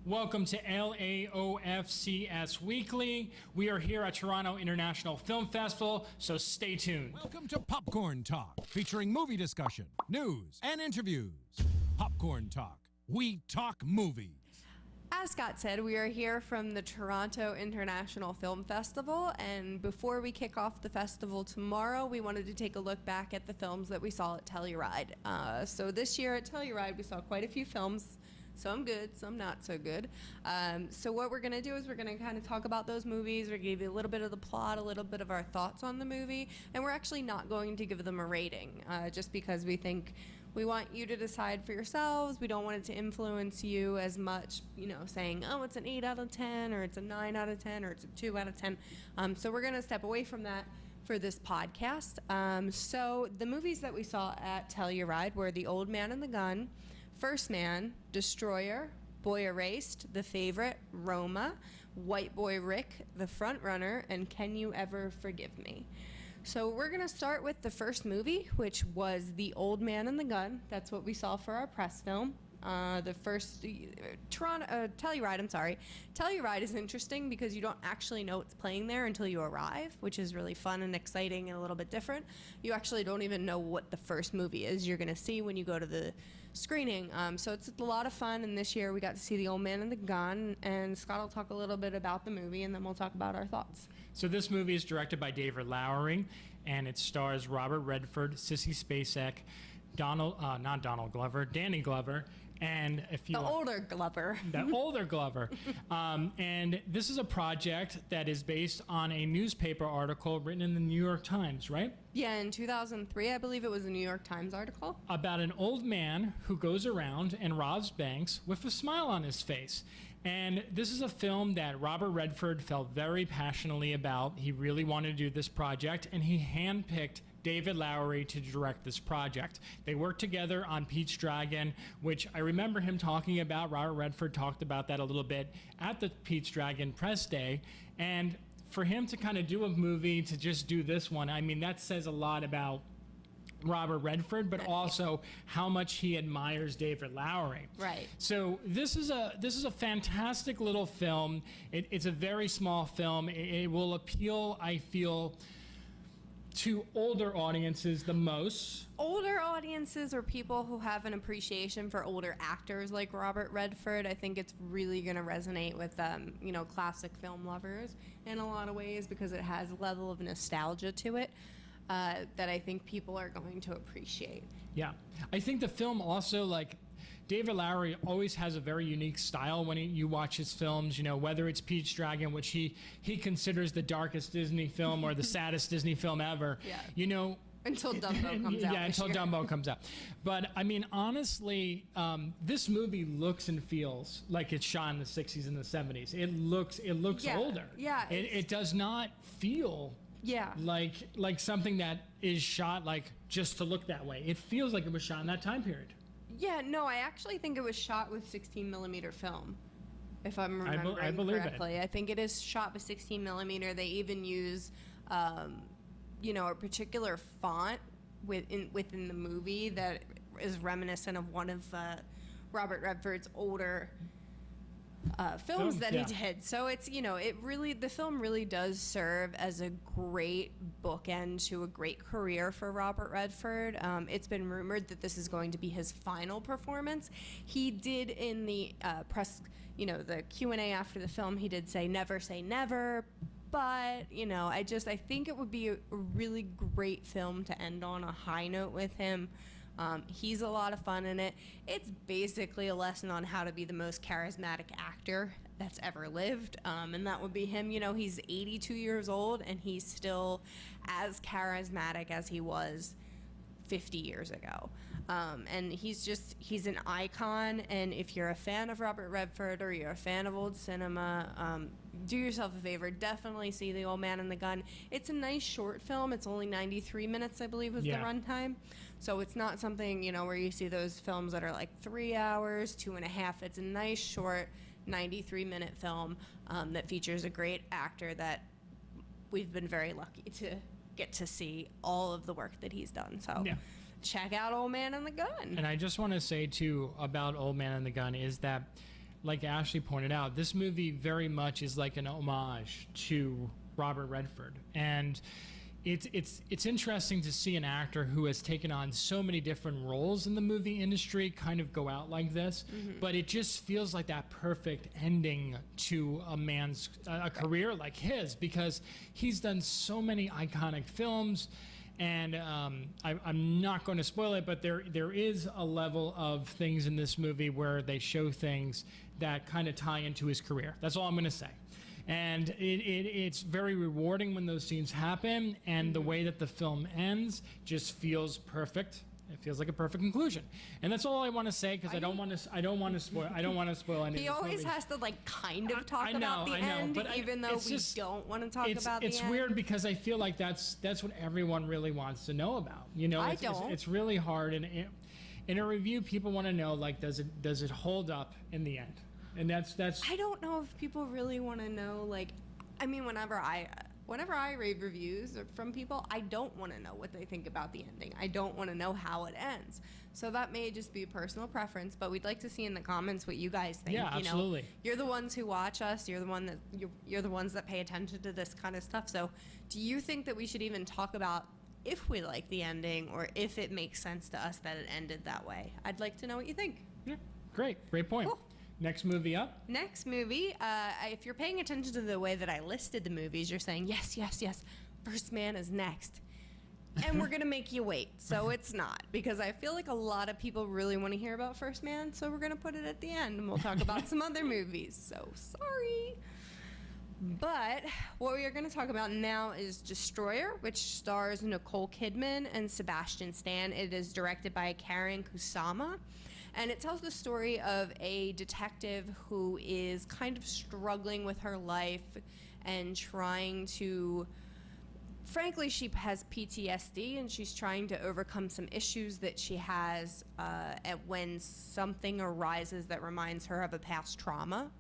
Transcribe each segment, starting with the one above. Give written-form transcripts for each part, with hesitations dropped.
Welcome to LAOFCS Weekly. We are here at Toronto International Film Festival, so stay tuned. Welcome to Popcorn Talk, featuring movie discussion, news, and interviews. Popcorn Talk. We talk movies. As Scott said, we are here from the Toronto International Film Festival, and before we kick off the festival tomorrow, we wanted to take a look back at the films that we saw at Telluride. So this year at Telluride, we saw quite a few films. Some good, some not so good. So what we're going to do is we're going to kind of talk about those movies. We're going to give you a little bit of the plot, a little bit of our thoughts on the movie, and we're actually not going to give them a rating, just because we think we want you to decide for yourselves. We don't want it to influence you as much, saying, oh, it's an 8 out of 10, or it's a 9 out of 10, or it's a 2 out of 10. So we're going to step away from that for this podcast. So the movies that we saw at Telluride were The Old Man and the Gun, First Man, Destroyer, Boy Erased, The Favorite, Roma, White Boy Rick, The Front Runner, and Can You Ever Forgive Me? So we're going to start with the first movie, which was The Old Man and the Gun. That's what we saw for our press film. The first Telluride, Telluride is interesting because you don't actually know it's playing there until you arrive, which is really fun and exciting and a little bit different. You actually don't even know what the first movie is you're going to see when you go to the screening. So it's a lot of fun, and this year we got to see The Old Man and the Gun, and Scott will talk a little bit about the movie, and then we'll talk about our thoughts. So this movie is directed by David Lowery, and it stars Robert Redford, Sissy Spacek, Danny Glover, and the older Glover. And this is a project that is based on a newspaper article written in the New York Times, right? Yeah, in 2003, I believe it was a New York Times article. About an old man who goes around and robs banks with a smile on his face. And this is a film that Robert Redford felt very passionately about. He really wanted to do this project, and he handpicked David Lowery to direct this project. They worked together on Pete's Dragon, which I remember him talking about. Robert Redford talked about that a little bit at the Pete's Dragon press day. And for him to kind of do a movie, to just do this one, I mean, that says a lot about Robert Redford, but also how much he admires David Lowery. Right. So this is a fantastic little film. It's a very small film. It will appeal, I feel, to older audiences the most. Older audiences or people who have an appreciation for older actors like Robert Redford. I think it's really going to resonate with classic film lovers in a lot of ways because it has a level of nostalgia to it that I think people are going to appreciate. Yeah. I think the film also, David Lowery always has a very unique style when you watch his films, whether it's Pete's Dragon, which he considers the darkest Disney film or the saddest Disney film ever. Yeah. Until Dumbo comes out. Yeah, until Dumbo comes out. But, I mean, honestly, this movie looks and feels like it's shot in the 60s and the 70s. It looks older. Yeah. It does not feel like something that is shot just to look that way. It feels like it was shot in that time period. Yeah, no, I actually think it was shot with 16 millimeter film, if I'm remembering correctly. I think it is shot with 16 millimeter. They even use, a particular font within the movie that is reminiscent of one of Robert Redford's older films that he did. So it's, the film really does serve as a great bookend to a great career for Robert Redford. It's been rumored that this is going to be his final performance. He did in the press, the Q&A after the film, he did say never. But, I think it would be a really great film to end on a high note with him. He's a lot of fun in it. It's basically a lesson on how to be the most charismatic actor that's ever lived. And that would be him. He's 82 years old and he's still as charismatic as he was 50 years ago. And he's an icon. And if you're a fan of Robert Redford or you're a fan of old cinema, do yourself a favor. Definitely see The Old Man and the Gun. It's a nice short film. It's only 93 minutes, I believe, was the runtime. So it's not something, where you see those films that are 3 hours, 2.5. It's a nice short 93-minute film that features a great actor that we've been very lucky to get to see all of the work that he's done. So check out Old Man and the Gun. And I just want to say, too, about Old Man and the Gun is that like Ashley pointed out, this movie very much is like an homage to Robert Redford. And it's interesting to see an actor who has taken on so many different roles in the movie industry kind of go out like this. But it just feels like that perfect ending to a man's career like his, because he's done so many iconic films. And I'm not going to spoil it, but there is a level of things in this movie where they show things that kind of tie into his career. That's all I'm going to say. And it's very rewarding when those scenes happen, and the way that the film ends just feels perfect. It feels like a perfect conclusion, and that's all I want to say, because I don't want to spoil anything. He always has to like kind of talk about the end, but even though we don't want to talk about the end. It's weird because I feel like that's what everyone really wants to know about. You know, it's really hard, and in a review, people want to know, like, does it hold up in the end? And that's. I don't know if people really want to know. Like, I mean, whenever I read reviews from people, I don't want to know what they think about the ending. I don't want to know how it ends. So that may just be a personal preference, but we'd like to see in the comments what you guys think. Yeah, absolutely. You know, you're the ones who watch us. You're the ones that pay attention to this kind of stuff. So, do you think that we should even talk about if we like the ending, or if it makes sense to us that it ended that way? I'd like to know what you think. Yeah, great point. Cool. Next movie up? Next movie, if you're paying attention to the way that I listed the movies, you're saying, yes, First Man is next. And we're going to make you wait. So it's not, because I feel like a lot of people really want to hear about First Man, so we're going to put it at the end, and we'll talk about some other movies. So sorry. But what we are going to talk about now is Destroyer, which stars Nicole Kidman and Sebastian Stan. It is directed by Karen Kusama. And it tells the story of a detective who is kind of struggling with her life and trying to, frankly, she has PTSD, and she's trying to overcome some issues that she has when something arises that reminds her of a past trauma.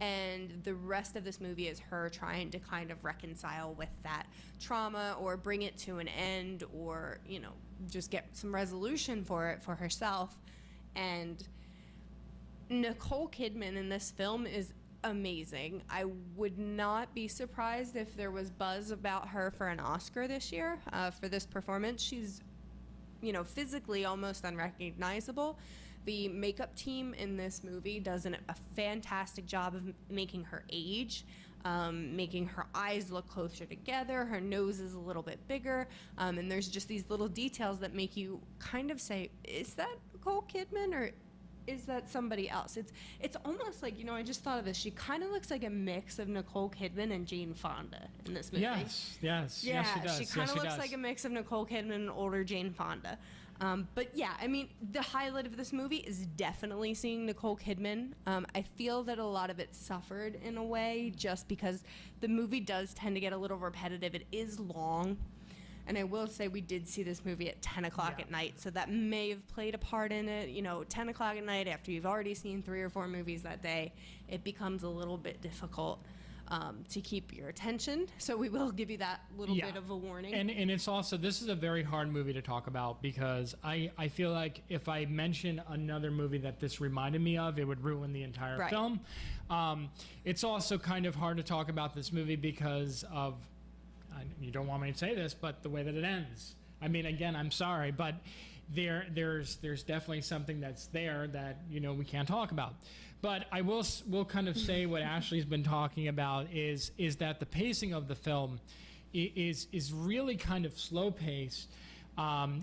And the rest of this movie is her trying to kind of reconcile with that trauma, or bring it to an end, or, you know, just get some resolution for it for herself. And Nicole Kidman in this film is amazing. I would not be surprised if there was buzz about her for an Oscar this year for this performance. She's, you know, physically almost unrecognizable. The makeup team in this movie does a fantastic job of making her age, making her eyes look closer together. Her nose is a little bit bigger, and there's just these little details that make you kind of say, is that Nicole Kidman, or is that somebody else? It's almost like, you know, I just thought of this. She kind of looks like a mix of Nicole Kidman and Jane Fonda in this movie. Yes, Yeah, she does. She kind of looks like a mix of Nicole Kidman and older Jane Fonda. But yeah, I mean, the highlight of this movie is definitely seeing Nicole Kidman. I feel that a lot of it suffered in a way just because the movie does tend to get a little repetitive. It is long. And I will say we did see this movie at 10 o'clock at night, so that may have played a part in it. You know, 10 o'clock at night after you've already seen 3 or 4 movies that day, it becomes a little bit difficult to keep your attention. So we will give you that little bit of a warning. And it's also, this is a very hard movie to talk about, because I feel like if I mention another movie that this reminded me of, it would ruin the entire film. It's also kind of hard to talk about this movie because of, you don't want me to say this, but the way that it ends. I mean, again, I'm sorry, but there's definitely something that's there that, you know, we can't talk about. But I will kind of say what Ashley's been talking about is that the pacing of the film is really kind of slow paced.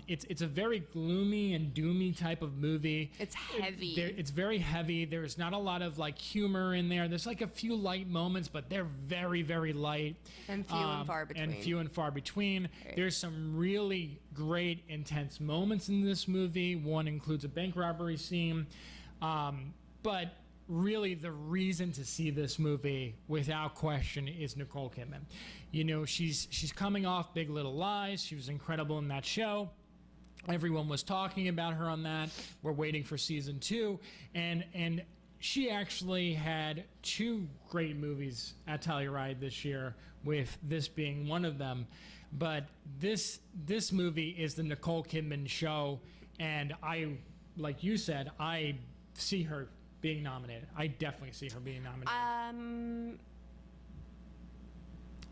It's a very gloomy and doomy type of movie. It's heavy. It's very heavy. There's not a lot of like humor in there. There's like a few light moments, but they're very, very light. And few and far between. Right. There's some really great, intense moments in this movie. One includes a bank robbery scene. But really the reason to see this movie without question is Nicole Kidman. You know, she's coming off Big Little Lies. She was incredible in that show. Everyone was talking about her on that. We're waiting for season 2, and she actually had 2 great movies at Telluride this year, with this being one of them. But this movie is the Nicole Kidman show, and I, like you said, I see her being nominated. I definitely see her being nominated.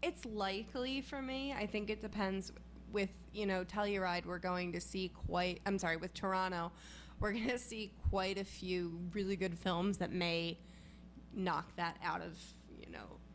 It's likely for me. I think it depends. With, Telluride, we're going to see with Toronto, we're going to see quite a few really good films that may knock that out of,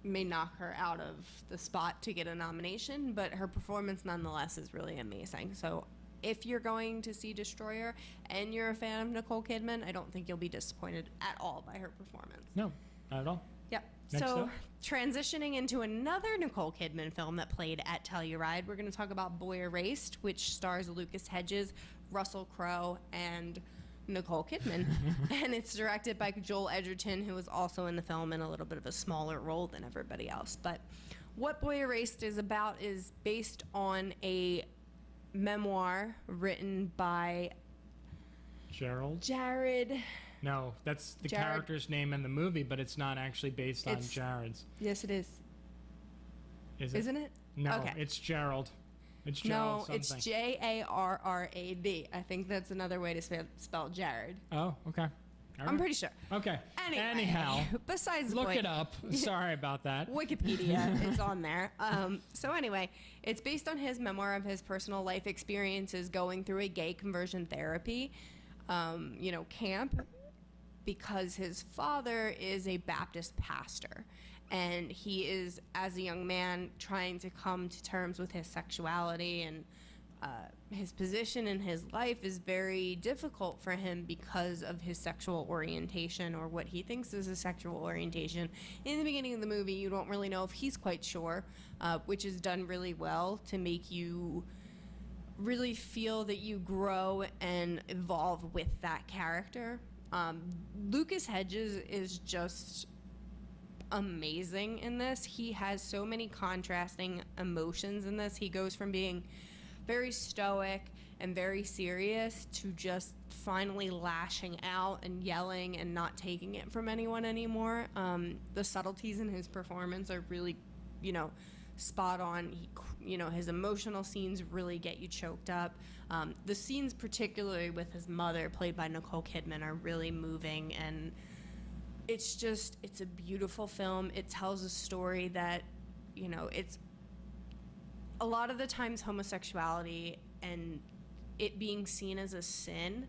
may knock her out of the spot to get a nomination, but her performance nonetheless is really amazing. So if you're going to see Destroyer and you're a fan of Nicole Kidman, I don't think you'll be disappointed at all by her performance. No, not at all. Yep. Next so up. Transitioning into another Nicole Kidman film that played at Telluride, we're going to talk about Boy Erased, which stars Lucas Hedges, Russell Crowe, and Nicole Kidman. And it's directed by Joel Edgerton, who was also in the film in a little bit of a smaller role than everybody else. But what Boy Erased is about is based on a memoir written by Jared. No, that's the character's name in the movie, but it's not actually based on Jared's. Yes, it is. Is it? Isn't it? No, okay. It's Gerald. It's Gerald something. It's Jarrad. I think that's another way to spell Jared. Oh, okay. I'm pretty sure. Okay. Anyway, anyhow, besides the look point, it up. Sorry about that. Wikipedia, it's on there. So anyway, it's based on his memoir of his personal life experiences going through a gay conversion therapy, camp, because his father is a Baptist pastor, and he is, as a young man, trying to come to terms with his sexuality, and his position in his life is very difficult for him because of his sexual orientation, or what he thinks is a sexual orientation. In the beginning of the movie, you don't really know if he's quite sure, which is done really well to make you really feel that you grow and evolve with that character. Lucas Hedges is just amazing in this. He has so many contrasting emotions in this. He goes from being very stoic and very serious to just finally lashing out and yelling and not taking it from anyone anymore. The subtleties in his performance are really, spot on. His emotional scenes really get you choked up. The scenes, particularly with his mother, played by Nicole Kidman, are really moving, and it's a beautiful film. It tells a story that, it's a lot of the times homosexuality and it being seen as a sin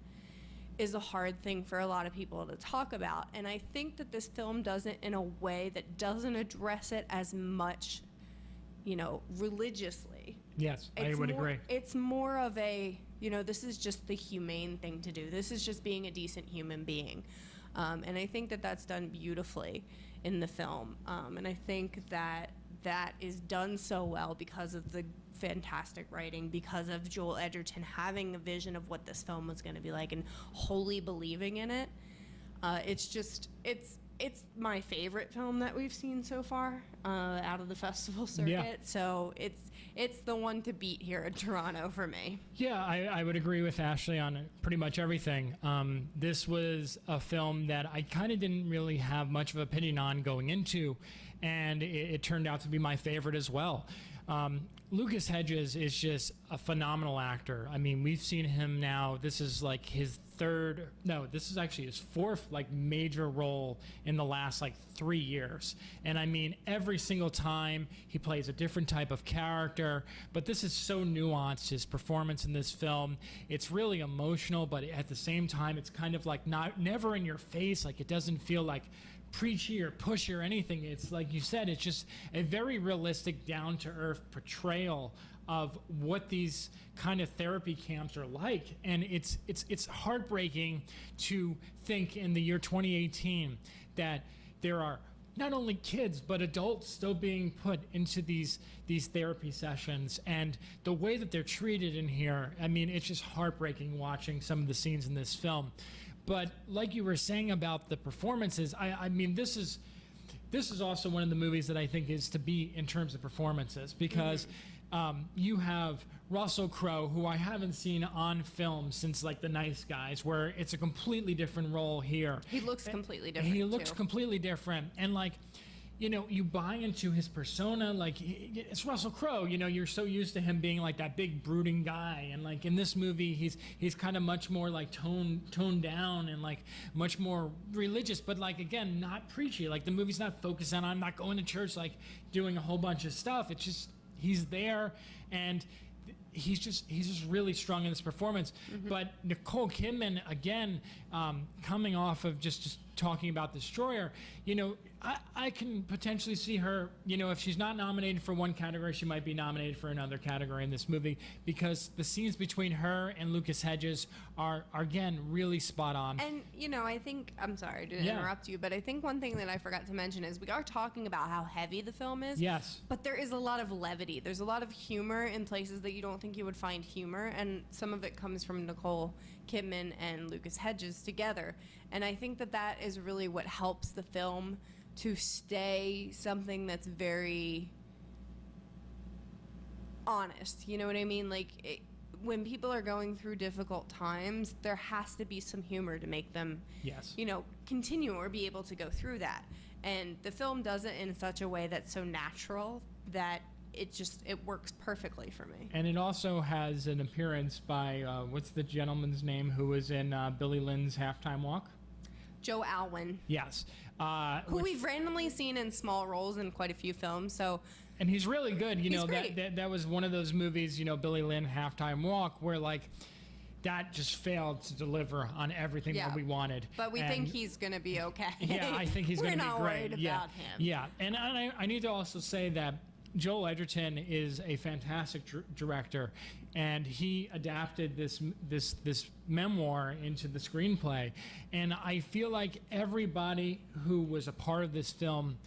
is a hard thing for a lot of people to talk about. And I think that this film does it in a way that doesn't address it as much, religiously. Yes, I would agree. It's more of a, this is just the humane thing to do. This is just being a decent human being. And I think that that's done beautifully in the film. And I think that is done so well because of the fantastic writing, because of Joel Edgerton having a vision of what this film was going to be like and wholly believing in it. It's my favorite film that we've seen so far out of the festival circuit. Yeah. So it's the one to beat here in Toronto for me. Yeah, I would agree with Ashley on pretty much everything. This was a film that I kind of didn't really have much of an opinion on going into, and it turned out to be my favorite as well. Lucas Hedges is just a phenomenal actor. I mean, we've seen him now. This is like his this is actually his fourth major role in the last 3 years. And I mean, every single time he plays a different type of character, but this is so nuanced, his performance in this film. It's really emotional, but at the same time, it's kind of never in your face. It doesn't feel preachy or pushy or anything. It's like you said, it's just a very realistic, down-to-earth portrayal of what these kind of therapy camps are like. And it's heartbreaking to think in the year 2018 that there are not only kids but adults still being put into these therapy sessions, and the way that they're treated in here. I mean, it's just heartbreaking watching some of the scenes in this film. But like you were saying about the performances, I mean, this is also one of the movies that I think is to beat in terms of performances, because you have Russell Crowe, who I haven't seen on film since The Nice Guys, where it's a completely different role here. He looks completely different. He looks completely different, and you buy into his persona. Like, it's Russell Crowe. You're so used to him being like that big brooding guy, and like in this movie, he's kind of much more like toned down and like much more religious, but like again, not preachy. Like the movie's not focused on I'm not going to church, like doing a whole bunch of stuff. It's just he's there, and he's just really strong in this performance. But Nicole Kidman, again, coming off of just talking about Destroyer, I can potentially see her, if she's not nominated for one category, she might be nominated for another category in this movie, because the scenes between her and Lucas Hedges are again really spot on. And I think, I'm sorry to interrupt you, but I think one thing that I forgot to mention is we are talking about how heavy the film is. Yes. But there is a lot of levity. There's a lot of humor in places that you don't think you would find humor, and some of it comes from Nicole Kidman and Lucas Hedges together. And I think that is really what helps the film to stay something that's very honest. You know what I mean? Like, when people are going through difficult times, there has to be some humor to make them, continue or be able to go through that. And the film does it in such a way that's so natural that it works perfectly for me. And it also has an appearance by, what's the gentleman's name who was in Billy Lynn's Halftime Walk? Joe Alwyn. Yes. Who we've randomly seen in small roles in quite a few films. And he's really good. He's great. That was one of those movies, Billy Lynn Halftime Walk, where like that just failed to deliver on everything that we wanted. But we think he's going to be okay. Yeah, I think he's going to be great. We're not worried about him. Yeah, and I need to also say that Joel Edgerton is a fantastic director, and he adapted this memoir into the screenplay. And I feel like everybody who was a part of this film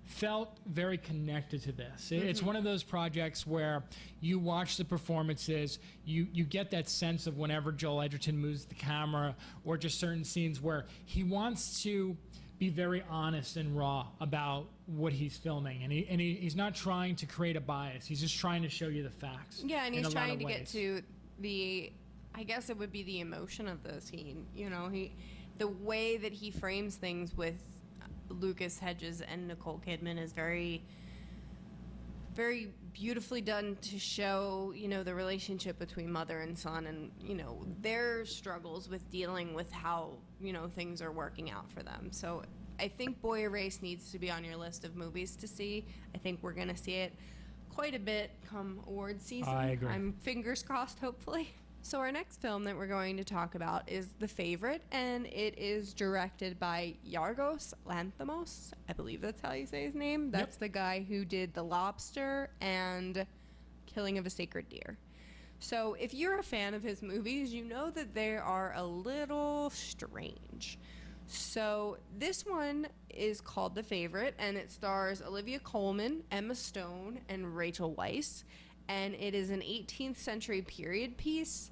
felt very connected to this. It's one of those projects where you watch the performances, you get that sense of whenever Joel Edgerton moves the camera, or just certain scenes where he wants to be very honest and raw about what he's filming, and he's not trying to create a bias. He's just trying to show you the facts. Yeah, and he's trying to get to I guess it would be the emotion of the scene. The way that he frames things with Lucas Hedges and Nicole Kidman is very, very beautifully done to show, the relationship between mother and son, and, their struggles with dealing with how, things are working out for them. So I think Boy Erased needs to be on your list of movies to see. I think we're going to see it quite a bit come award season. I agree. I'm fingers crossed, hopefully. So our next film that we're going to talk about is The Favorite, and it is directed by Yorgos Lanthimos. I believe that's how you say his name. That's the guy who did The Lobster and Killing of a Sacred Deer. So if you're a fan of his movies, you know that they are a little strange. So this one is called The Favorite, and it stars Olivia Colman, Emma Stone, and Rachel Weisz. And it is an 18th century period piece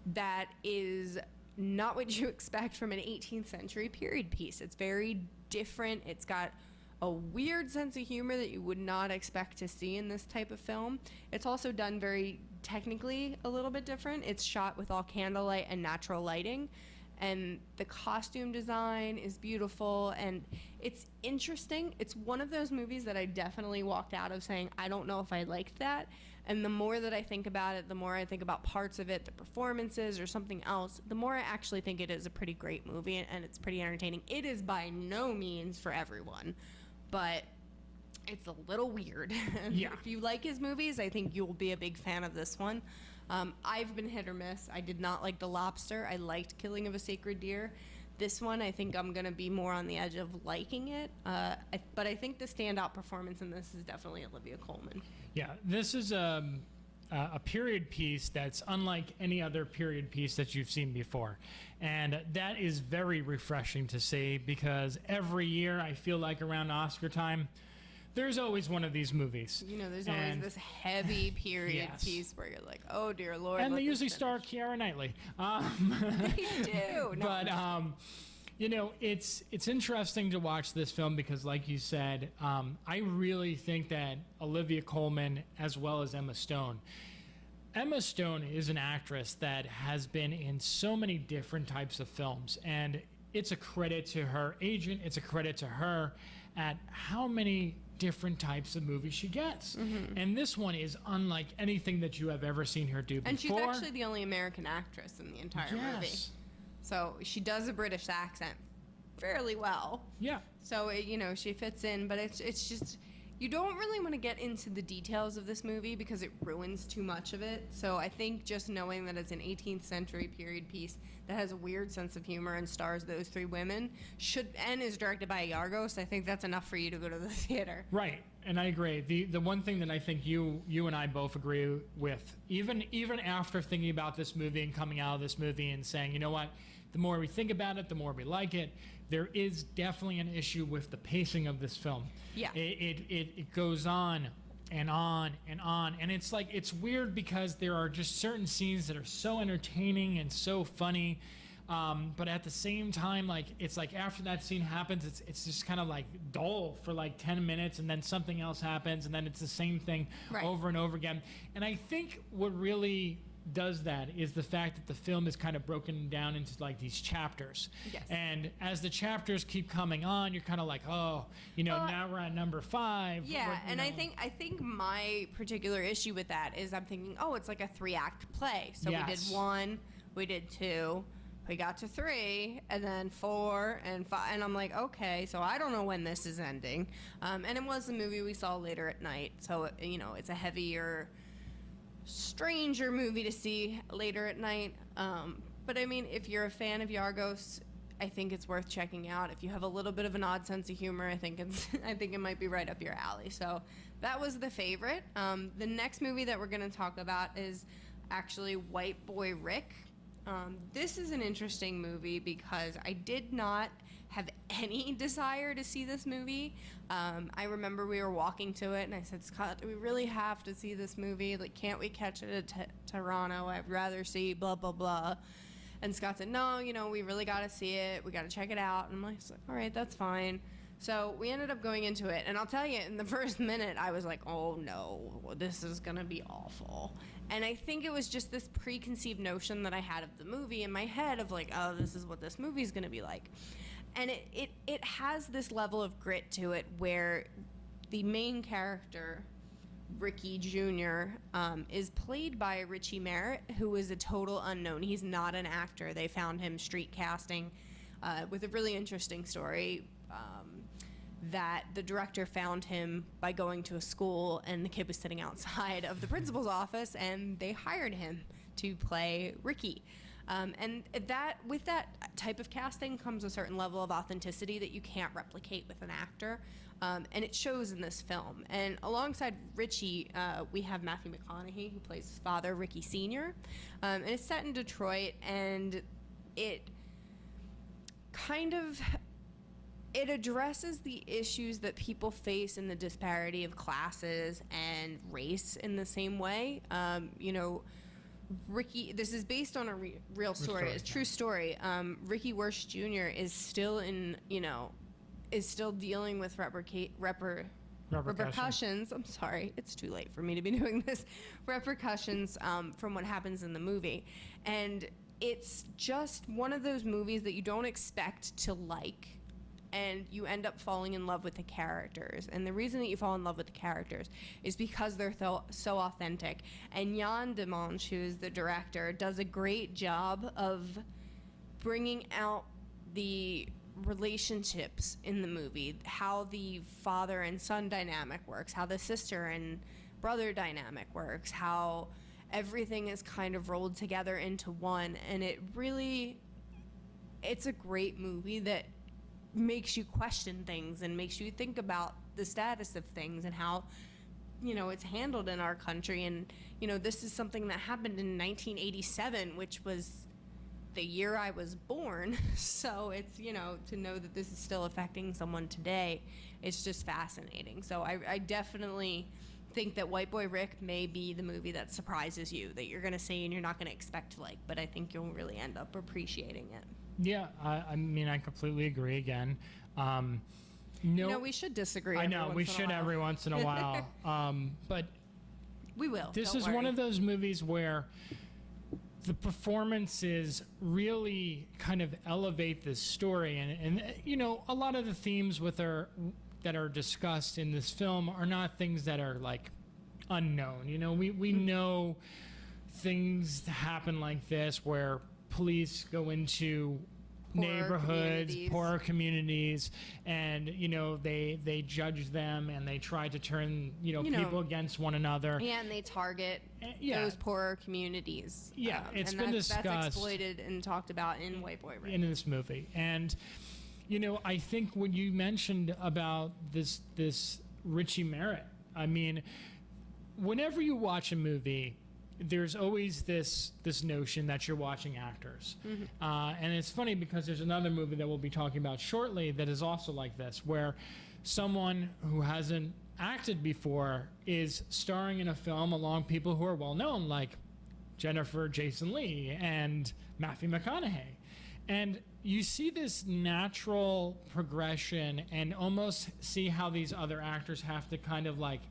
that is not what you expect from an 18th century period piece. It's very different. It's got a weird sense of humor that you would not expect to see in this type of film. It's also done very technically a little bit different. It's shot with all candlelight and natural lighting, and the costume design is beautiful, and it's interesting. It's one of those movies that I definitely walked out of saying, I don't know if I liked that. And the more that I think about it, the more I think about parts of it, the performances or something else, the more I actually think it is a pretty great movie, and it's pretty entertaining. It is by no means for everyone, but it's a little weird. Yeah. If you like his movies, I think you'll be a big fan of this one. I've been hit or miss. I did not like The Lobster. I liked Killing of a Sacred Deer. This one, I think I'm going to be more on the edge of liking it. But I think the standout performance in this is definitely Olivia Colman. Yeah, this is a period piece that's unlike any other period piece that you've seen before. And that is very refreshing to see, because every year I feel like around Oscar time, there's always one of these movies. There's always this heavy period piece where you're like, oh, dear Lord. And they usually star Keira Knightley. They do. No, but, it's interesting to watch this film because, like you said, I really think that Olivia Colman, as well as Emma Stone is an actress that has been in so many different types of films, and it's a credit to her agent, it's a credit to her, at how many different types of movies she gets. And this one is unlike anything that you have ever seen her do before. And she's actually the only American actress in the entire movie. So she does a British accent fairly well. Yeah. So, she fits in, but it's just, you don't really want to get into the details of this movie because it ruins too much of it. So I think just knowing that it's an 18th century period piece that has a weird sense of humor and stars those three women and is directed by Yorgos, I think that's enough for you to go to the theater. Right. And I agree. The one thing that I think you and I both agree with, even after thinking about this movie and coming out of this movie and saying, you know what, the more we think about it, the more we like it, there is definitely an issue with the pacing of this film. Yeah. It goes on and on and on. And it's like, it's weird because there are just certain scenes that are so entertaining and so funny. But at the same time, like, it's like after that scene happens, it's just kind of like dull for like 10 minutes, and then something else happens, and then it's the same thing over and over again. And I think what really does that is the fact that the film is kind of broken down into like these chapters. Yes. And as the chapters keep coming on, you're kind of like, now we're at number 5. Yeah, and I think my particular issue with that is I'm thinking, it's like a 3-act play. So we did 1, we did 2, we got to 3, and then 4 and 5, and I'm like, okay, so I don't know when this is ending. And it was a movie we saw later at night, so it's a heavier, stranger movie to see later at night. But I mean, if you're a fan of Yorgos, I think it's worth checking out. If you have a little bit of an odd sense of humor, I think it might be right up your alley. So that was The Favorite. The next movie that we're going to talk about is actually White Boy Rick. This is an interesting movie because I did not have any desire to see this movie. I remember we were walking to it and I said, Scott, do we really have to see this movie? Like, can't we catch it at Toronto? I'd rather see blah, blah, blah. And Scott said, no, we really got to see it. We got to check it out. And I'm like, all right, that's fine. So we ended up going into it. And I'll tell you, in the first minute, I was like, oh no, this is going to be awful. And I think it was just this preconceived notion that I had of the movie in my head of like, oh, this is what this movie's going to be like. And it has this level of grit to it where the main character, Ricky Jr., is played by Richie Merritt, who is a total unknown. He's not an actor. They found him street casting with a really interesting story that the director found him by going to a school, and the kid was sitting outside of the principal's office, and they hired him to play Ricky. And that with that type of casting comes a certain level of authenticity that you can't replicate with an actor, and it shows in this film. And alongside Richie, we have Matthew McConaughey, who plays his father, Ricky Sr., and it's set in Detroit, and it addresses the issues that people face in the disparity of classes and race in the same way. Ricky, this is based on a real story, a true story. Ricky Wirsch Jr. is still dealing with repercussions. I'm sorry, it's too late for me to be doing this. Repercussions from what happens in the movie. And it's just one of those movies that you don't expect to like, and you end up falling in love with the characters. And the reason that you fall in love with the characters is because they're so authentic. And Jan Demange, who is the director, does a great job of bringing out the relationships in the movie, how the father and son dynamic works, how the sister and brother dynamic works, how everything is kind of rolled together into one. And it's a great movie that makes you question things and makes you think about the status of things and how it's handled in our country. And this is something that happened in 1987, which was the year I was born. So it's to know that this is still affecting someone today, it's just fascinating. So I definitely think that White Boy Rick may be the movie that surprises you, that you're going to see and you're not going to expect to like, but I think you'll really end up appreciating it. Yeah, I mean, I completely agree again. We should disagree. I know, we should every once in a while. But we will. This is one of those movies where the performances really kind of elevate this story. And a lot of the themes with that are discussed in this film are not things that are like unknown. You know, we know things happen like this where police go into neighborhoods, poorer communities, and you know they judge them and they try to turn people against one another. Yeah, and they target those poorer communities. Yeah, it's been discussed. That's exploited and talked about in White Boy Rick. In this movie. And I think when you mentioned about this Richie Merritt, I mean, whenever you watch a movie, there's always this notion that you're watching actors. And it's funny because there's another movie that we'll be talking about shortly that is also like this, where someone who hasn't acted before is starring in a film along people who are well known, like Jennifer Jason Leigh and Matthew McConaughey. And you see this natural progression and almost see how these other actors have to kind of like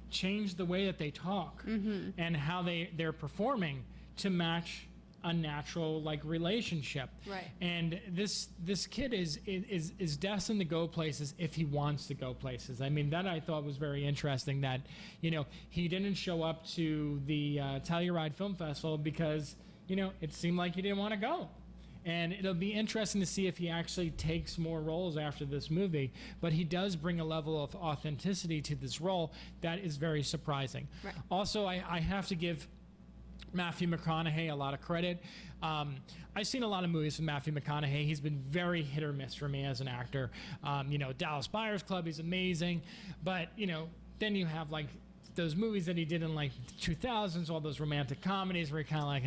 change the way that they talk and how they're performing to match a natural like relationship. Right. And this kid is destined to go places if he wants to go places. I mean, that I thought was very interesting, that he didn't show up to the Telluride Film Festival because it seemed like he didn't want to go. And it'll be interesting to see if he actually takes more roles after this movie. But he does bring a level of authenticity to this role that is very surprising. Right. Also, I have to give Matthew McConaughey a lot of credit. I've seen a lot of movies with Matthew McConaughey. He's been very hit or miss for me as an actor. Dallas Buyers Club, he's amazing. But, then you have like those movies that he did in like 2000s, all those romantic comedies where he kind of like,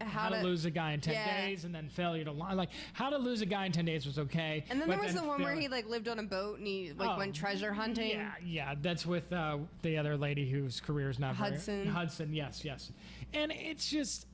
how to lose a guy in 10 days, and then Failure to Lie. Like, How to Lose a Guy in 10 Days was okay. And then there was the one where he like lived on a boat and he went treasure hunting. Yeah, that's with the other lady whose career is not Hudson, yes. And it's just,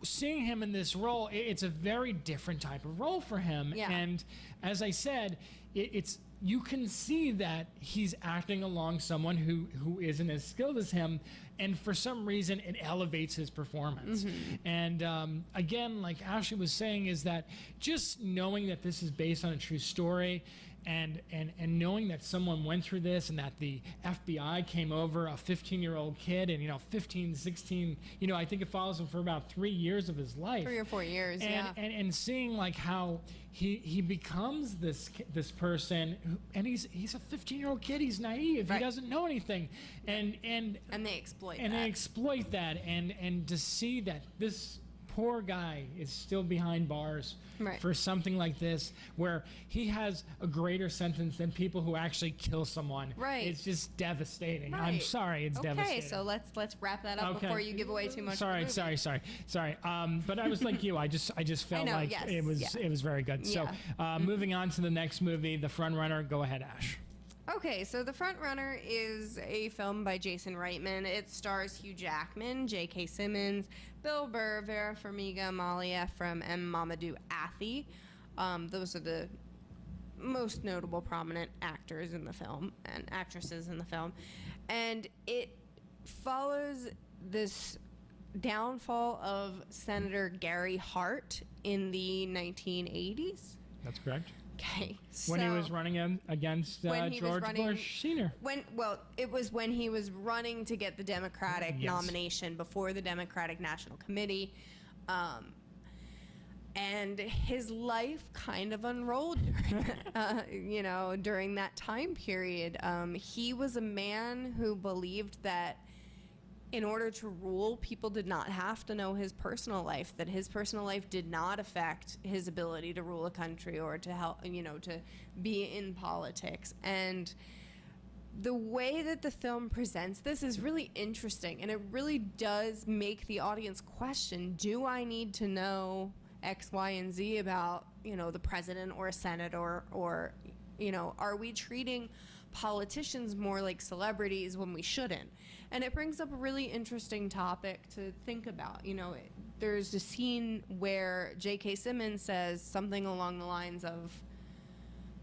seeing him in this role, it's a very different type of role for him. Yeah. And as I said, it's you can see that he's acting along someone who isn't as skilled as him, and for some reason it elevates his performance. And again, like Ashley was saying, is that just knowing that this is based on a true story, and knowing that someone went through this, and that the FBI came over a 15-year-old kid, and 15, 16, I think it follows him for about 3 years of his life, 3 or 4 years, and seeing like how he becomes this person and he's a 15-year-old kid. He's naive. Right. He doesn't know anything, and they exploit that, and to see that this poor guy is still behind bars for something like this, where he has a greater sentence than people who actually kill someone. Right. It's just devastating. I'm sorry, it's devastating. Okay, so let's wrap that up before you give away too much. Sorry. But I was like you. I just felt it was very good. Yeah. So moving on to the next movie, The Front Runner. Go ahead, Ash. Okay, so The Front Runner is a film by Jason Reitman. It stars Hugh Jackman, J.K. Simmons, Bill Burr, Vera Farmiga, Molly Ephraim, and Mamadou Athie. Those are the most notable prominent actors in the film and actresses in the film. And it follows this downfall of Senator Gary Hart in the 1980s. That's correct. Okay, when he was running against George Bush Sr. It was when he was running to get the Democratic nomination before the Democratic National Committee, and his life kind of unrolled during that time period. He was a man who believed that in order to rule, people did not have to know his personal life, that his personal life did not affect his ability to rule a country or to help, to be in politics. And the way that the film presents this is really interesting, and it really does make the audience question, do I need to know X, Y, and Z about, the president or a senator, or are we treating politicians more like celebrities when we shouldn't? And it brings up a really interesting topic to think about. There's a scene where J.K. Simmons says something along the lines of,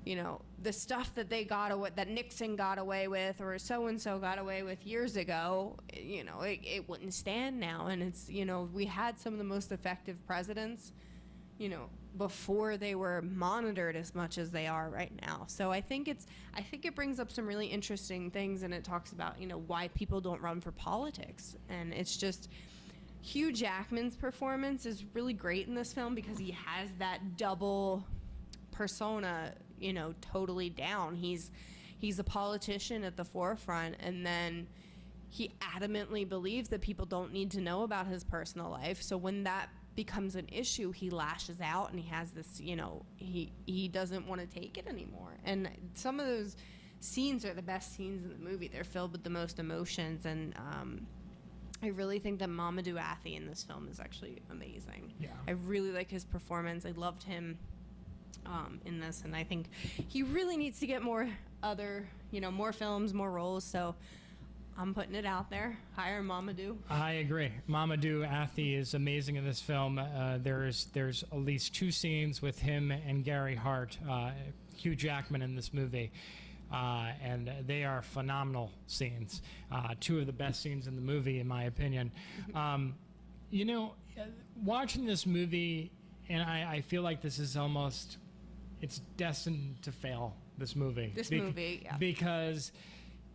the stuff that that Nixon got away with, or so-and-so got away with years ago, it wouldn't stand now. And it's, we had some of the most effective presidents, before they were monitored as much as they are right now. So I think it brings up some really interesting things, and it talks about, why people don't run for politics. And it's just, Hugh Jackman's performance is really great in this film because he has that double persona, totally down. He's a politician at the forefront, and then he adamantly believes that people don't need to know about his personal life. So when that becomes an issue, he lashes out, and he has this, he doesn't want to take it anymore. And some of those scenes are the best scenes in the movie. They're filled with the most emotions, and I really think that Mamadou Athie in this film is actually amazing. Yeah. I really like his performance. I loved him in this, and I think he really needs to get more more films, more roles. So I'm putting it out there. Hire Mamadou. I agree. Mamadou Athie is amazing in this film. There's at least 2 scenes with him and Gary Hart, Hugh Jackman in this movie. And they are phenomenal scenes. 2 of the best scenes in the movie, in my opinion. Watching this movie, and I feel like this is almost, it's destined to fail, this movie. Yeah. Because,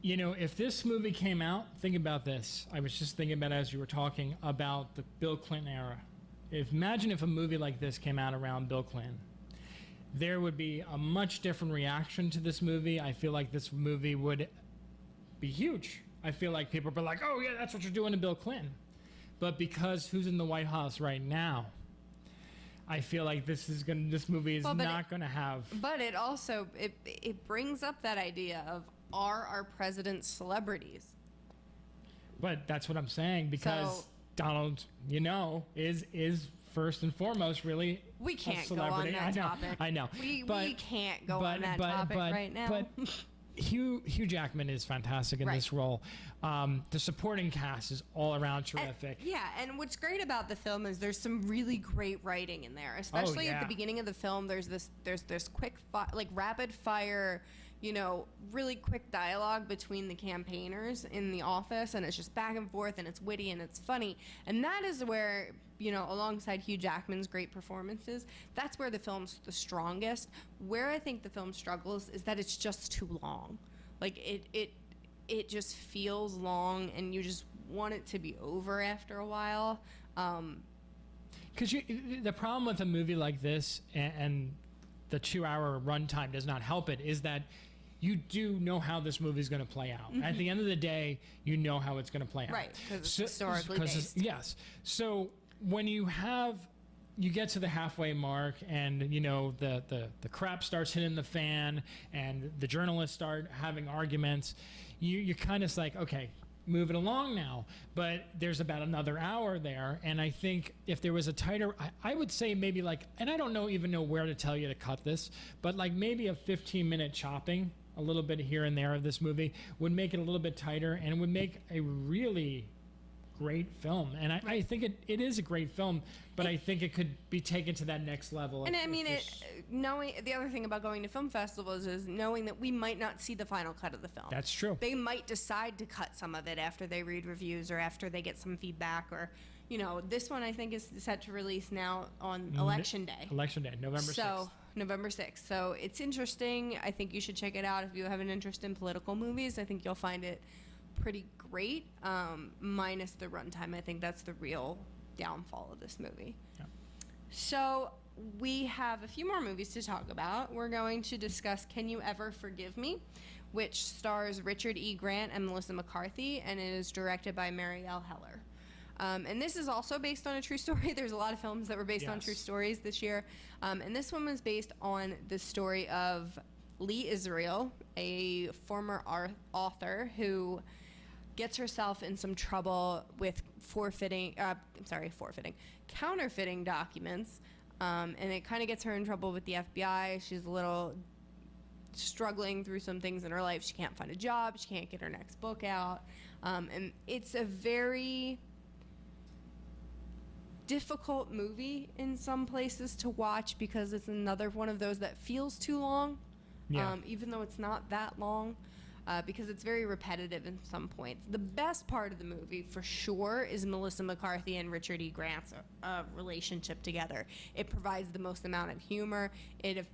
if this movie came out, think about this. I was just thinking about it as you were talking about the Bill Clinton era. Imagine if a movie like this came out around Bill Clinton. There would be a much different reaction to this movie. I feel like this movie would be huge. I feel like people would be like, oh, yeah, that's what you're doing to Bill Clinton. But because who's in the White House right now, I feel like this movie is not going to have... But it also, it brings up that idea of, are our presidents celebrities? But that's what I'm saying, because Donald, is first and foremost really we can't go on that topic. I know. We can't go on that topic right now. But Hugh Jackman is fantastic in this role. The supporting cast is all around terrific. And what's great about the film is there's some really great writing in there, especially at the beginning of the film. There's this quick rapid fire, really quick dialogue between the campaigners in the office, and it's just back and forth, and it's witty and it's funny. And that is where, alongside Hugh Jackman's great performances, that's where the film's the strongest. Where I think the film struggles is that it's just too long. Like it just feels long, and you just want it to be over after a while. Because the problem with a movie like this and the 2-hour runtime does not help it is that you do know how this movie is going to play out. Mm-hmm. At the end of the day, you know how it's going to play out. Right, because it's historically based. Yes. So when you get to the halfway mark, and the crap starts hitting the fan, and the journalists start having arguments, you kind of like, okay, move it along now. But there's about another hour there, and I think if there was a tighter, I would say maybe and I don't even know where to tell you to cut this, but maybe a 15-minute chopping, a little bit here and there of this movie would make it a little bit tighter, and it would make a really great film. And I think it is a great film, but I think it could be taken to that next level. And knowing the other thing about going to film festivals is knowing that we might not see the final cut of the film. That's true. They might decide to cut some of it after they read reviews or after they get some feedback, or this one I think is set to release now on Election Day. Election Day, November 6th. November 6th. So it's interesting. I think you should check it out if you have an interest in political movies. I think you'll find it pretty great, minus the runtime. I think that's the real downfall of this movie. Yeah. So we have a few more movies to talk about. We're going to discuss Can You Ever Forgive Me, which stars Richard E. Grant and Melissa McCarthy, and it is directed by Marielle Heller. And this is also based on a true story. There's a lot of films that were based on true stories this year. And this one was based on the story of Lee Israel, a former author who gets herself in some trouble with counterfeiting documents. And it kind of gets her in trouble with the FBI. She's a little struggling through some things in her life. She can't find a job. She can't get her next book out. And it's a very difficult movie in some places to watch because it's another one of those that feels too long, even though it's not that long. because it's very repetitive in some points. The best part of the movie, for sure, is Melissa McCarthy and Richard E. Grant's relationship together. It provides the most amount of humor. It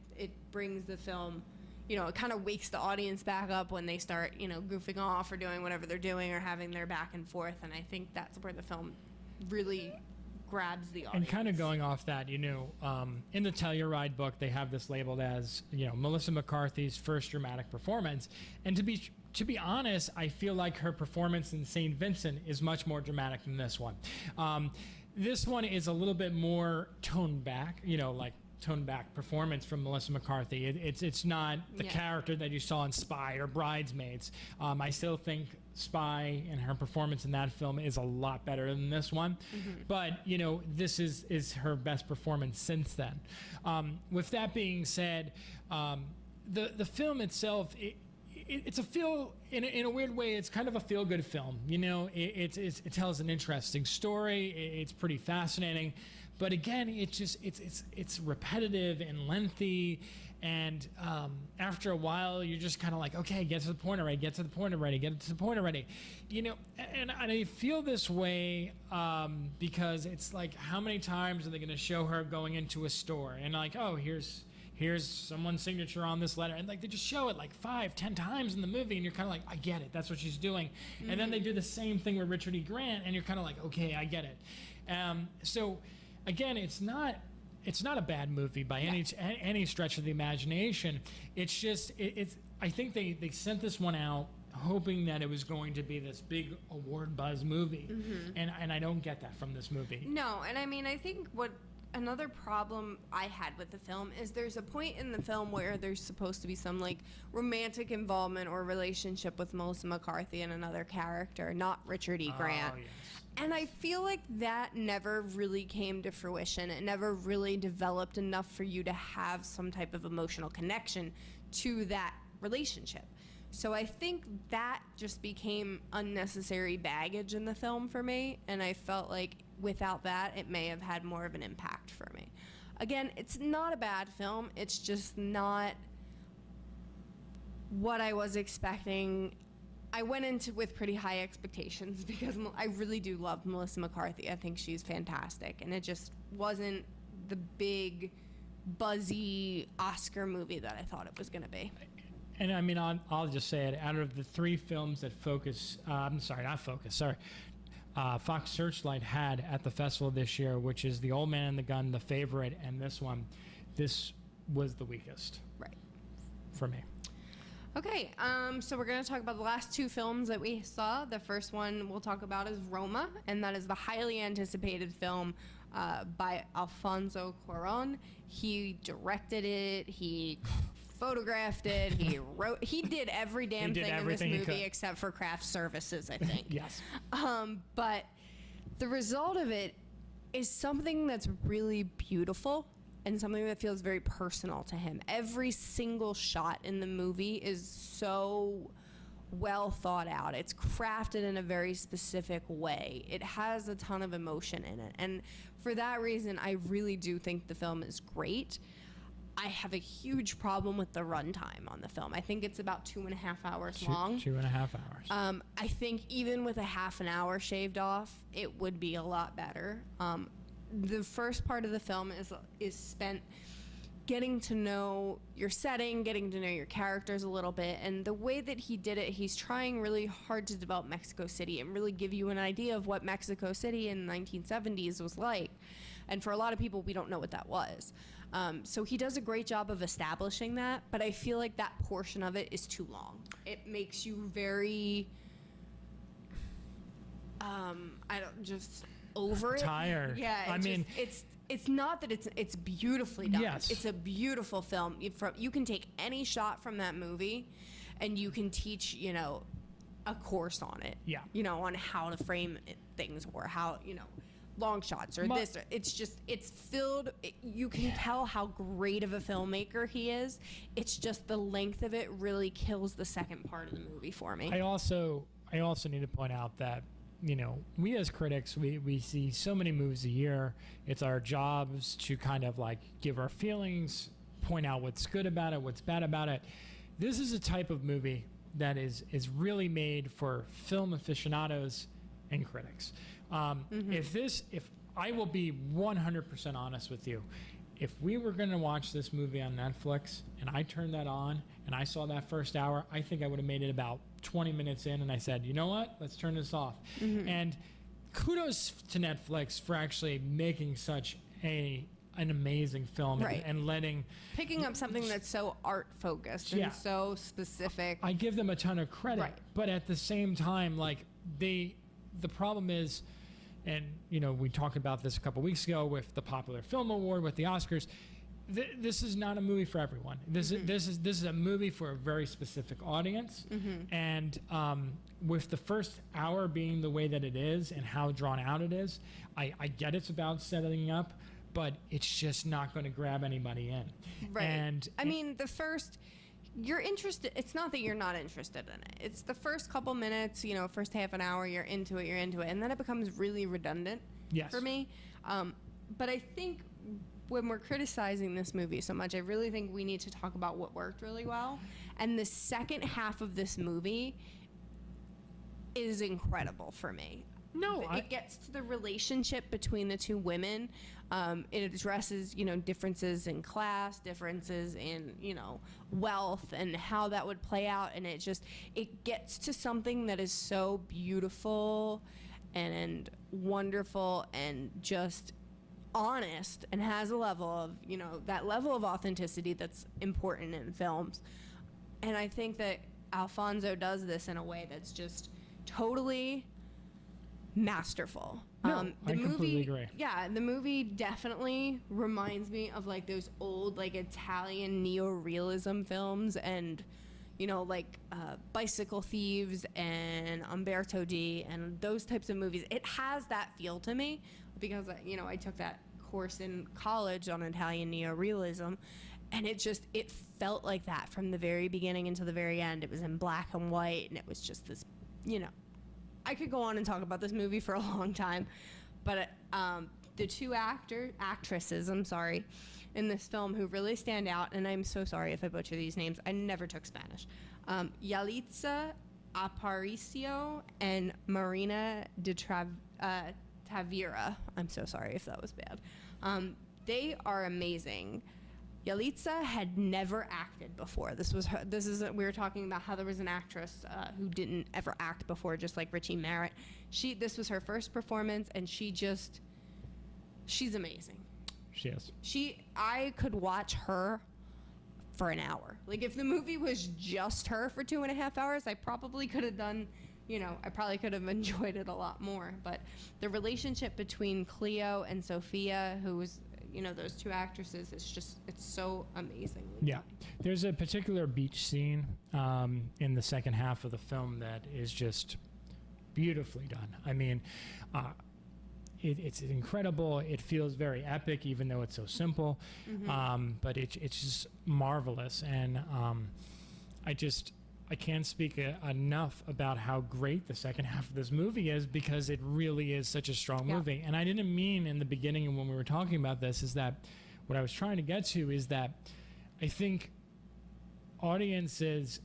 brings the film, you know, it kind of wakes the audience back up when they start, you know, goofing off or doing whatever they're doing or having their back and forth. And I think that's where the film really grabs the audience. And kind of going off that, you know, in the Telluride book, they have this labeled as, you know, Melissa McCarthy's first dramatic performance. And to be honest, I feel like her performance in St. Vincent is much more dramatic than this one. This one is a little bit more toned back, you know, like toned back performance from Melissa McCarthy. It's not the character that you saw in Spy or Bridesmaids. I still think Spy and her performance in that film is a lot better than this one. But, you know, this is her best performance since then. With that being said, the film itself, it's a feel, in a weird way, it's kind of a feel-good film. You know, it tells an interesting story. It's pretty fascinating. But again, it's repetitive and lengthy, and after a while, you're just kind of like, okay, get to the point already, get to the point already, get to the point already. You know, and I feel this way because it's like, how many times are they going to show her going into a store and like, oh, here's someone's signature on this letter, and like they just show it like 5-10 times in the movie, and you're kind of like, I get it, that's what she's doing. And then they do the same thing with Richard E. Grant, and you're kind of like, okay, I get it. So again, it's not a bad movie by any stretch of the imagination. It's just I think they sent this one out hoping that it was going to be this big award buzz movie, and I don't get that from this movie. No, and I mean, I think another problem I had with the film is there's a point in the film where there's supposed to be some like romantic involvement or relationship with Melissa McCarthy and another character, not Richard E. Grant. Yes. And I feel like that never really came to fruition. It never really developed enough for you to have some type of emotional connection to that relationship. So I think that just became unnecessary baggage in the film for me, and I felt like without that, it may have had more of an impact for me. Again, it's not a bad film. It's just not what I was expecting. I went into with pretty high expectations because I really do love Melissa McCarthy. I think she's fantastic, and it just wasn't the big, buzzy Oscar movie that I thought it was going to be. And I mean, I'll just say it. Out of the three films that Fox Searchlight had at the festival this year, which is The Old Man and the Gun, The Favorite, and this one, this was the weakest. Right. For me. Okay, so we're going to talk about the last two films that we saw. The first one we'll talk about is Roma, and that is the highly anticipated film by Alfonso Cuaron. He directed it, he photographed it, he did every damn thing in this movie except for craft services, I think. Yes. But the result of it is something that's really beautiful and something that feels very personal to him. Every single shot in the movie is so well thought out. It's crafted in a very specific way. It has a ton of emotion in it. And for that reason, I really do think the film is great. I have a huge problem with the runtime on the film. I think it's about 2.5 hours long. 2.5 hours. I think even with a half an hour shaved off, it would be a lot better. The first part of the film is spent getting to know your setting, getting to know your characters a little bit, and the way that he did it, he's trying really hard to develop Mexico City and really give you an idea of what Mexico City in the 1970s was like. And for a lot of people, we don't know what that was. So he does a great job of establishing that, but I feel like that portion of it is too long. It makes you very, over it. Tired. Yeah, I mean, it's not that it's beautifully done. Yes. It's a beautiful film. You can take any shot from that movie, and you can teach, a course on it. Yeah. On how to frame things or how, long shots or this. It's filled. You can tell how great of a filmmaker he is. It's just the length of it really kills the second part of the movie for me. I also need to point out that, we as critics, we see so many movies a year. It's our jobs to kind of like give our feelings, point out what's good about it, what's bad about it. This is a type of movie that is really made for film aficionados and critics. If I will be 100% honest with you, if we were going to watch this movie on Netflix and I turned that on and I saw that first hour, I think I would have made it about 20 minutes in and I said, you know what, let's turn this off. And kudos to Netflix for actually making such an amazing film, and picking up something that's so art focused and so specific. I give them a ton of credit, but at the same time, like the problem is, and we talked about this a couple weeks ago with the Popular Film Award with the Oscars. This is not a movie for everyone. This is a movie for a very specific audience, and with the first hour being the way that it is and how drawn out it is, I get it's about setting up, but it's just not going to grab anybody in. Right. And I mean, you're interested. It's not that you're not interested in it. It's the first couple minutes, first half an hour, you're into it, and then it becomes really redundant for me. But I think when we're criticizing this movie so much, I really think we need to talk about what worked really well. And the second half of this movie is incredible for me. It gets to the relationship between the two women. It addresses, differences in class, differences in, wealth, and how that would play out. And it gets to something that is so beautiful and wonderful and just honest, and has a level of, that level of authenticity that's important in films. And I think that Alfonso does this in a way that's just totally masterful. I completely agree. Yeah, the movie definitely reminds me of like those old like Italian neo-realism films, and Bicycle Thieves and Umberto D and those types of movies. It has that feel to me because I took that course in college on Italian neo-realism, and it felt like that from the very beginning until the very end. It was in black and white, and it was just this, I could go on and talk about this movie for a long time, but the two actresses, in this film who really stand out, and I'm so sorry if I butcher these names. I never took Spanish. Yalitza Aparicio and Marina de Tavira. I'm so sorry if that was bad. They are amazing. Yalitza had never acted before. We were talking about how there was an actress who didn't ever act before, just like Richie Merritt. This was her first performance, and she's amazing. She is. I could watch her for an hour. Like, if the movie was just her for 2.5 hours, I probably could have done, I probably could have enjoyed it a lot more. But the relationship between Cleo and Sophia, who was, those two actresses, it's so amazing. Yeah. There's a particular beach scene in the second half of the film that is just beautifully done. I mean, it's incredible. It feels very epic, even though it's so simple. But it's just marvelous. And I can't speak enough about how great the second half of this movie is, because it really is such a strong movie. And I didn't mean in the beginning, and when we were talking about this, is that what I was trying to get to is that I think audiences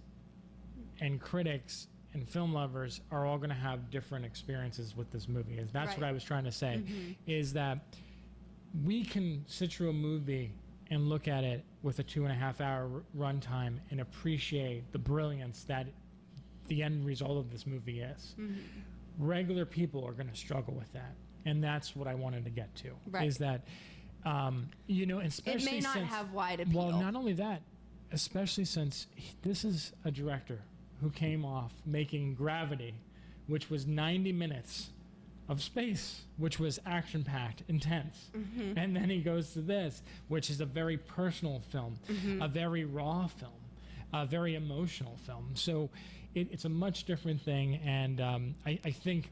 and critics and film lovers are all going to have different experiences with this movie. That's what I was trying to say, is that we can sit through a movie and look at it with a 2.5 hour runtime and appreciate the brilliance that the end result of this movie is. Regular people are going to struggle with that. And that's what I wanted to get to, is that, especially it may not have wide appeal. Well, not only that, especially since this is a director who came off making Gravity, which was 90 minutes of space, which was action-packed, intense. And then he goes to this, which is a very personal film, a very raw film, a very emotional film. So it's a much different thing, and I think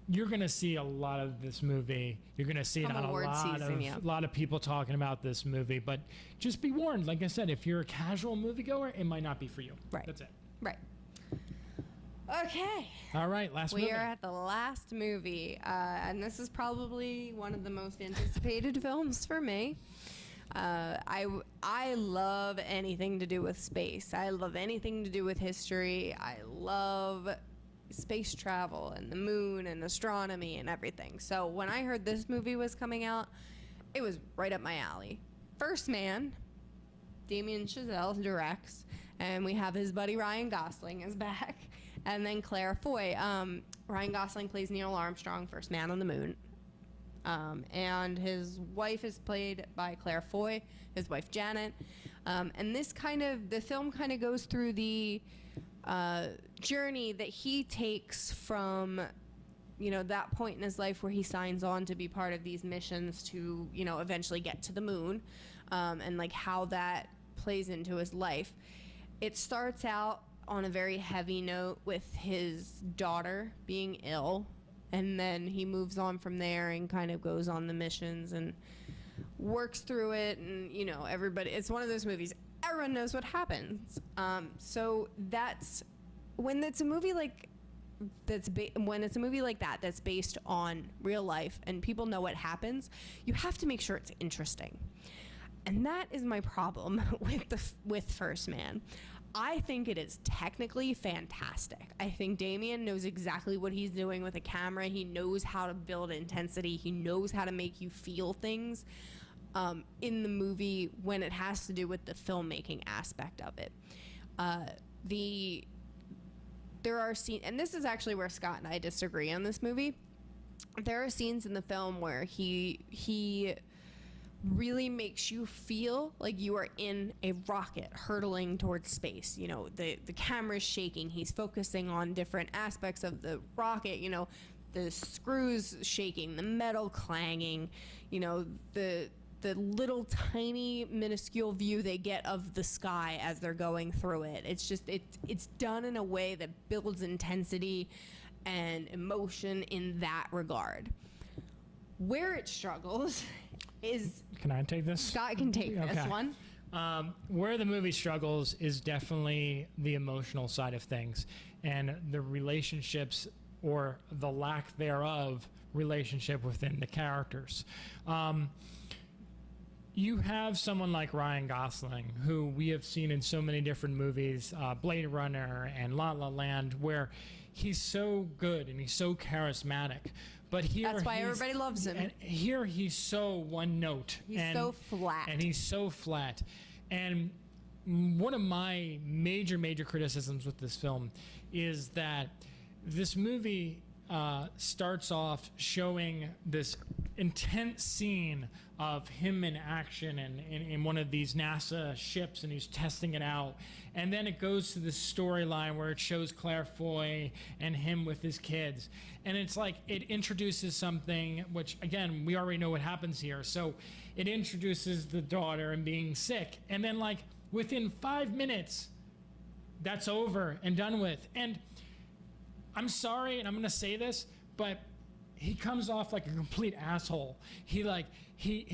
you're going to see a lot of this movie. You're going to see it on a lot of people talking about this movie, but just be warned. Like I said, if you're a casual moviegoer, it might not be for you. That's it. Okay. All right, last movie. We are at the last movie, and this is probably one of the most anticipated films for me. I I love anything to do with space. I love anything to do with history. I love space travel and the moon and astronomy and everything. So when I heard this movie was coming out, it was right up my alley. First Man, Damien Chazelle directs, and we have his buddy Ryan Gosling is back. And then Claire Foy. Ryan Gosling plays Neil Armstrong, first man on the moon. And his wife is played by Claire Foy, his wife Janet. And the film kind of goes through the journey that he takes from, that point in his life where he signs on to be part of these missions to, eventually get to the moon, and like how that plays into his life. It starts out on a very heavy note with his daughter being ill, and then he moves on from there and kind of goes on the missions and works through it. And everybody, it's one of those movies everyone knows what happens. So that's when it's a movie like that's based on real life and people know what happens, you have to make sure it's interesting. And that is my problem with First Man. I think it is technically fantastic. I think Damien knows exactly what he's doing with a camera. He knows how to build intensity. He knows how to make you feel things in the movie when it has to do with the filmmaking aspect of it. There are scenes, and this is actually where Scott and I disagree on this movie. There are scenes in the film where he really makes you feel like you are in a rocket hurtling towards space. The camera's shaking. He's focusing on different aspects of the rocket, the screws shaking, the metal clanging, the little tiny minuscule view they get of the sky as they're going through it. It's just, it's done in a way that builds intensity and emotion in that regard. Where it struggles is... Can I take this? Scott can take this one. Where the movie struggles is definitely the emotional side of things and the relationships, or the lack thereof relationship within the characters. You have someone like Ryan Gosling, who we have seen in so many different movies, Blade Runner and La La Land, where he's so good and he's so charismatic. But here, that's why everybody loves him. And here he's so one note. He's so flat. And he's so flat. And one of my major criticisms with this film is that this movie starts off showing this intense scene of him in action and in one of these NASA ships, and he's testing it out. And then it goes to this storyline where it shows Claire Foy and him with his kids. And it's like it introduces something which, again, we already know what happens here. So it introduces the daughter and being sick. And then like within 5 minutes, that's over and done with. And I'm sorry, and I'm going to say this, but he comes off like a complete asshole. He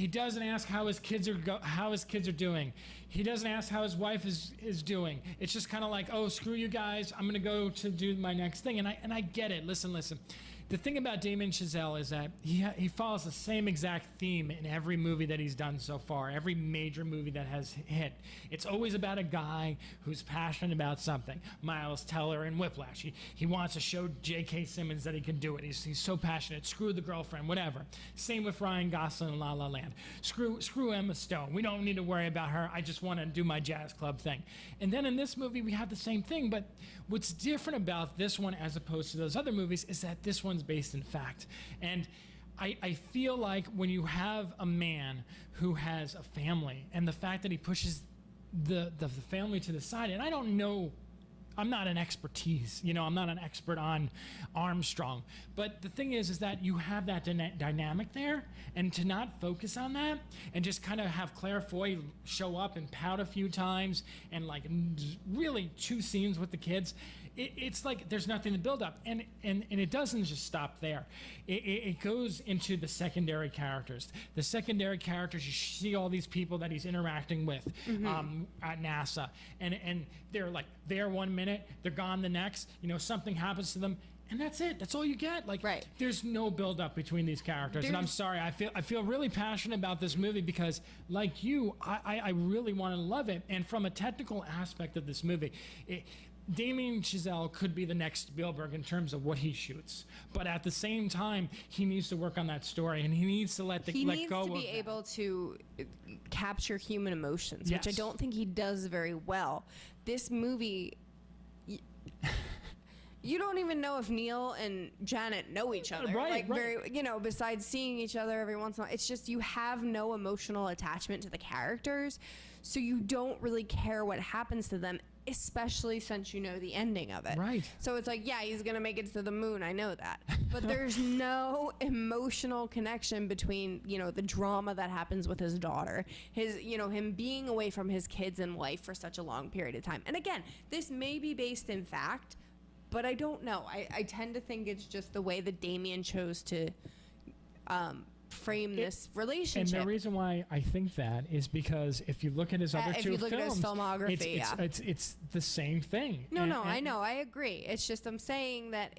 doesn't ask how his kids are doing. He doesn't ask how his wife is doing. It's just kind of like, oh, screw you guys, I'm gonna go to do my next thing. And I get it. Listen. The thing about Damien Chazelle is that he follows the same exact theme in every movie that he's done so far, every major movie that has hit. It's always about a guy who's passionate about something. Miles Teller in Whiplash. He wants to show J.K. Simmons that he can do it. He's so passionate. Screw the girlfriend, whatever. Same with Ryan Gosling in La La Land. Screw Emma Stone. We don't need to worry about her. I just want to do my jazz club thing. And then in this movie, we have the same thing. But what's different about this one as opposed to those other movies is that this one's based in fact. And I feel like when you have a man who has a family, and the fact that he pushes the family to the side, and I don't know, I'm not an expertise, I'm not an expert on Armstrong, but the thing is that you have that dynamic there, and to not focus on that and just kind of have Claire Foy show up and pout a few times and like really 2 scenes with the kids, it's like there's nothing to build up, and it doesn't just stop there. It goes into the secondary characters. The secondary characters, you see all these people that he's interacting with at NASA, and they're like there 1 minute, they're gone the next. Something happens to them, And that's it. That's all you get. Like, right. There's no build up between these characters. And I'm sorry, I feel really passionate about this movie because, like you, I really want to love it. And from a technical aspect of this movie, Damien Chazelle could be the next Spielberg in terms of what he shoots, but at the same time, he needs to work on that story, and he needs to let go. He needs to be able to capture human emotions, yes. which I don't think he does very well. This movie. You don't even know if Neil and Janet know each other. Right. Very, besides seeing each other every once in a while. It's just you have no emotional attachment to the characters, so you don't really care what happens to them, especially since you know the ending of it. Right. So it's like, yeah, he's going to make it to the moon. I know that. But there's no emotional connection between, the drama that happens with his daughter, him being away from his kids and wife for such a long period of time. And again, this may be based in fact, but I don't know. I tend to think it's just the way that Damien chose to frame this relationship. And the reason why I think that is because if you look at his other two films, at his filmography, it's the same thing. No, I know, I agree. It's just I'm saying that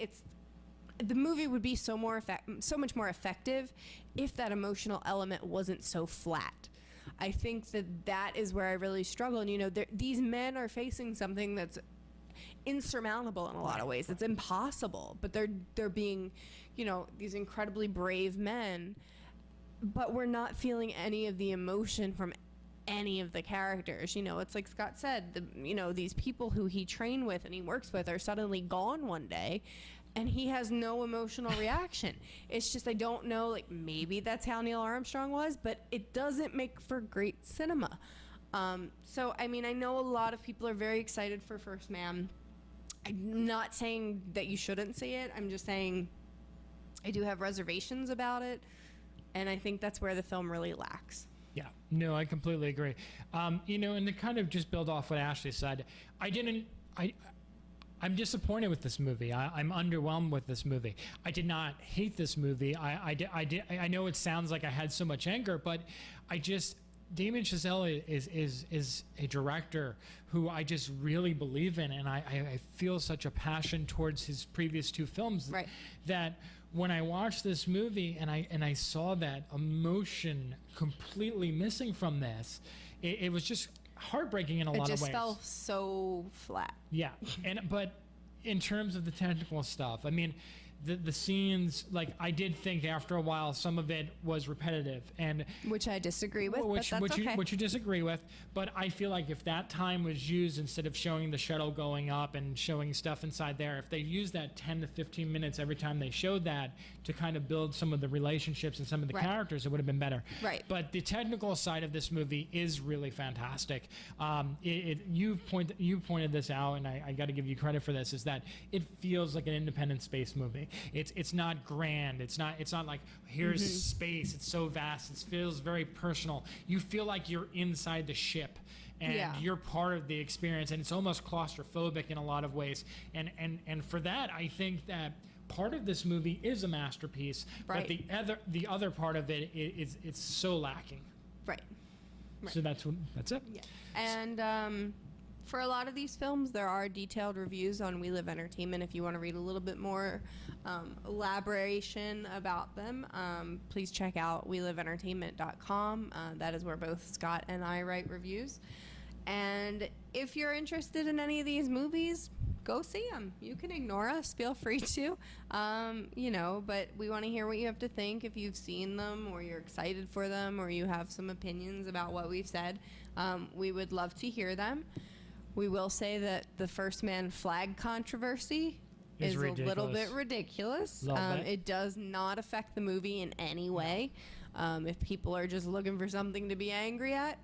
the movie would be so much more effective if that emotional element wasn't so flat. I think that is where I really struggle. And these men are facing something that's insurmountable in a lot of ways. It's impossible, but they're being, these incredibly brave men, but we're not feeling any of the emotion from any of the characters. It's like Scott said, these people who he trained with and he works with are suddenly gone one day, and he has no emotional reaction. It's just, I don't know, like maybe that's how Neil Armstrong was, but it doesn't make for great cinema. So, I mean, I know a lot of people are very excited for First Man. I'm not saying that you shouldn't see it. I'm just saying I do have reservations about it, and I think that's where the film really lacks. Yeah, no, I completely agree. And to kind of just build off what Ashley said, I'm disappointed with this movie. I'm underwhelmed with this movie. I did not hate this movie. I know it sounds like I had so much anger, but Damien Chazelle is a director who I just really believe in, and I feel such a passion towards his previous two films that when I watched this movie and I saw that emotion completely missing from this, it was just heartbreaking in a lot of ways. It just fell so flat. Yeah, but in terms of the technical stuff, I mean, the scenes, like I did think after a while some of it was repetitive, and which I disagree with. Which you disagree with, but I feel like if that time was used instead of showing the shuttle going up and showing stuff inside there, if they used that 10 to 15 minutes every time they showed that to kind of build some of the relationships and some of the characters, it would have been better. Right. But the technical side of this movie is really fantastic. You pointed this out, and I got to give you credit for this. Is that it feels like an independent space movie. It's not grand. It's not like here's space. It's so vast. It feels very personal. You feel like you're inside the ship and you're part of the experience, and it's almost claustrophobic in a lot of ways. And for that, I think that part of this movie is a masterpiece, but the other part of it is it's so lacking. Right. So that's it. Yeah. And for a lot of these films, there are detailed reviews on We Live Entertainment. If you want to read a little bit more elaboration about them, please check out weliveentertainment.com. That is where both Scott and I write reviews. And if you're interested in any of these movies, go see them. You can ignore us. Feel free to. But we want to hear what you have to think. If you've seen them or you're excited for them or you have some opinions about what we've said, we would love to hear them. We will say that the First Man flag controversy is a little bit ridiculous. It does not affect the movie in any way. If people are just looking for something to be angry at,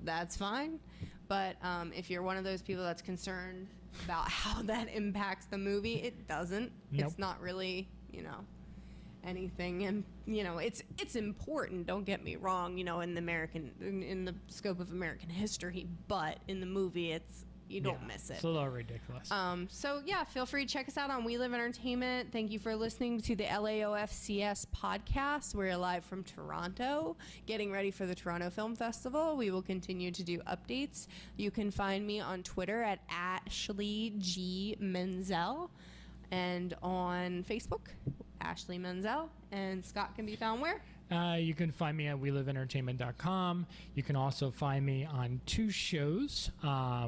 that's fine. But if you're one of those people that's concerned about how that impacts the movie, it doesn't. Nope. It's not really, anything. And, it's important, don't get me wrong, in the scope of American history. But in the movie, you don't miss it. It's a little ridiculous. Feel free to check us out on We Live Entertainment. Thank you for listening to the LAOFCS podcast. We're live from Toronto, getting ready for the Toronto Film Festival. We will continue to do updates. You can find me on Twitter at Ashley G. Menzel. And on Facebook, Ashley Menzel. And Scott can be found where? You can find me at weliveentertainment.com. You can also find me on two shows,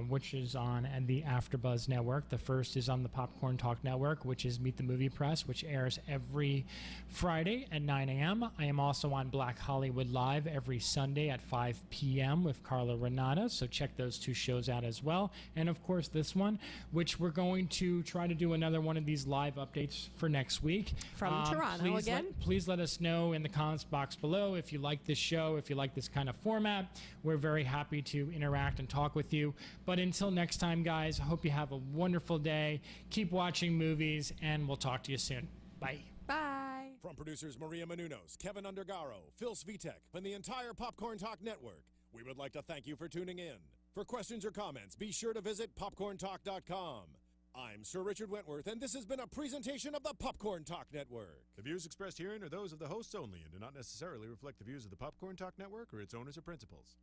which is on the AfterBuzz Network. The first is on the Popcorn Talk Network, which is Meet the Movie Press, which airs every Friday at 9 a.m. I am also on Black Hollywood Live every Sunday at 5 p.m. with Carla Renata, so check those two shows out as well. And of course this one, which we're going to try to do another one of these live updates for next week. From Toronto again. Please let us know in the comments box below if you like this show, if you like this kind of format. We're very happy to interact and talk with you. But until next time, guys, I hope you have a wonderful day. Keep watching movies, and we'll talk to you soon. Bye. Bye. From producers Maria Menounos, Kevin Undergaro, Phil Svitek, and the entire Popcorn Talk Network, we would like to thank you for tuning in. For questions or comments, be sure to visit popcorntalk.com. I'm Sir Richard Wentworth, and this has been a presentation of the Popcorn Talk Network. The views expressed herein are those of the hosts only and do not necessarily reflect the views of the Popcorn Talk Network or its owners or principals.